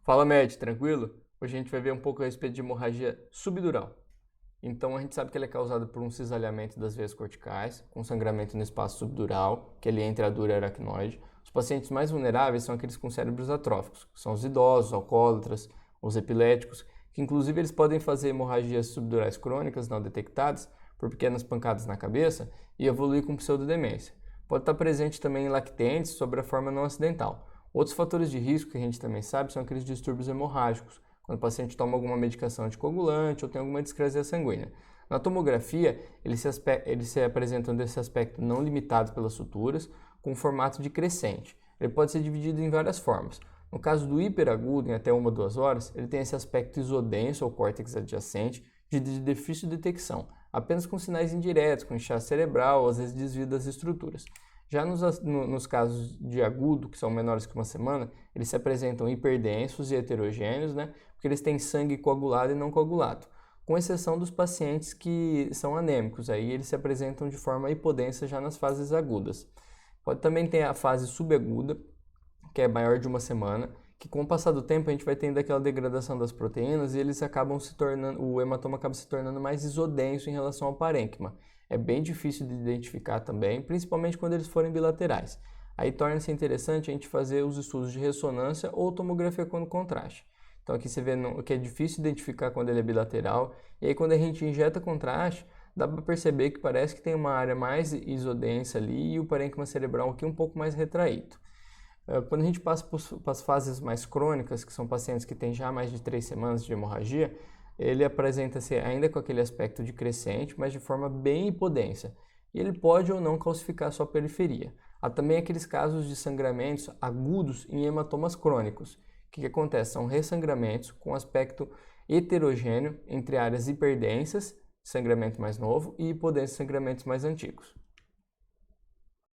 Fala, Med, tranquilo? Hoje a gente vai ver um pouco a respeito de hemorragia subdural. Então, a gente sabe que ela é causada por um cisalhamento das veias corticais, com sangramento no espaço subdural, que é ali entre a dura e a aracnoide. Os pacientes mais vulneráveis são aqueles com cérebros atróficos, que são os idosos, os alcoólatras, os epiléticos, que inclusive eles podem fazer hemorragias subdurais crônicas não detectadas por pequenas pancadas na cabeça e evoluir com pseudodemência. Pode estar presente também em lactentes sob a forma não acidental. Outros fatores de risco que a gente também sabe são aqueles distúrbios hemorrágicos, quando o paciente toma alguma medicação anticoagulante ou tem alguma discrasia sanguínea. Na tomografia, eles se apresentam desse aspecto não limitado pelas suturas, com formato de crescente. Ele pode ser dividido em várias formas. No caso do hiperagudo, em até 1 ou 2 horas, ele tem esse aspecto isodenso ou córtex adjacente de difícil detecção, apenas com sinais indiretos, com inchaço cerebral ou às vezes desvio das estruturas. Já nos casos de agudo, que são menores que 1 semana, eles se apresentam hiperdensos e heterogêneos, né? Porque eles têm sangue coagulado e não coagulado, com exceção dos pacientes que são anêmicos, aí eles se apresentam de forma hipodensa já nas fases agudas. Pode também ter a fase subaguda, que é maior de 1 semana, que com o passar do tempo a gente vai tendo aquela degradação das proteínas e eles acabam se tornando, o hematoma acaba se tornando mais isodenso em relação ao parênquima. É bem difícil de identificar também, principalmente quando eles forem bilaterais. Aí torna-se interessante a gente fazer os estudos de ressonância ou tomografia com contraste. Então aqui você vê que é difícil identificar quando ele é bilateral, e aí quando a gente injeta contraste, dá para perceber que parece que tem uma área mais isodensa ali e o parênquima cerebral aqui um pouco mais retraído. Quando a gente passa para as fases mais crônicas, que são pacientes que têm já mais de 3 semanas de hemorragia, ele apresenta-se ainda com aquele aspecto de crescente, mas de forma bem hipodensa. E ele pode ou não calcificar a sua periferia. Há também aqueles casos de sangramentos agudos em hematomas crônicos. O que acontece? São ressangramentos com aspecto heterogêneo entre áreas hiperdensas, sangramento mais novo, e hipodensas, sangramentos mais antigos.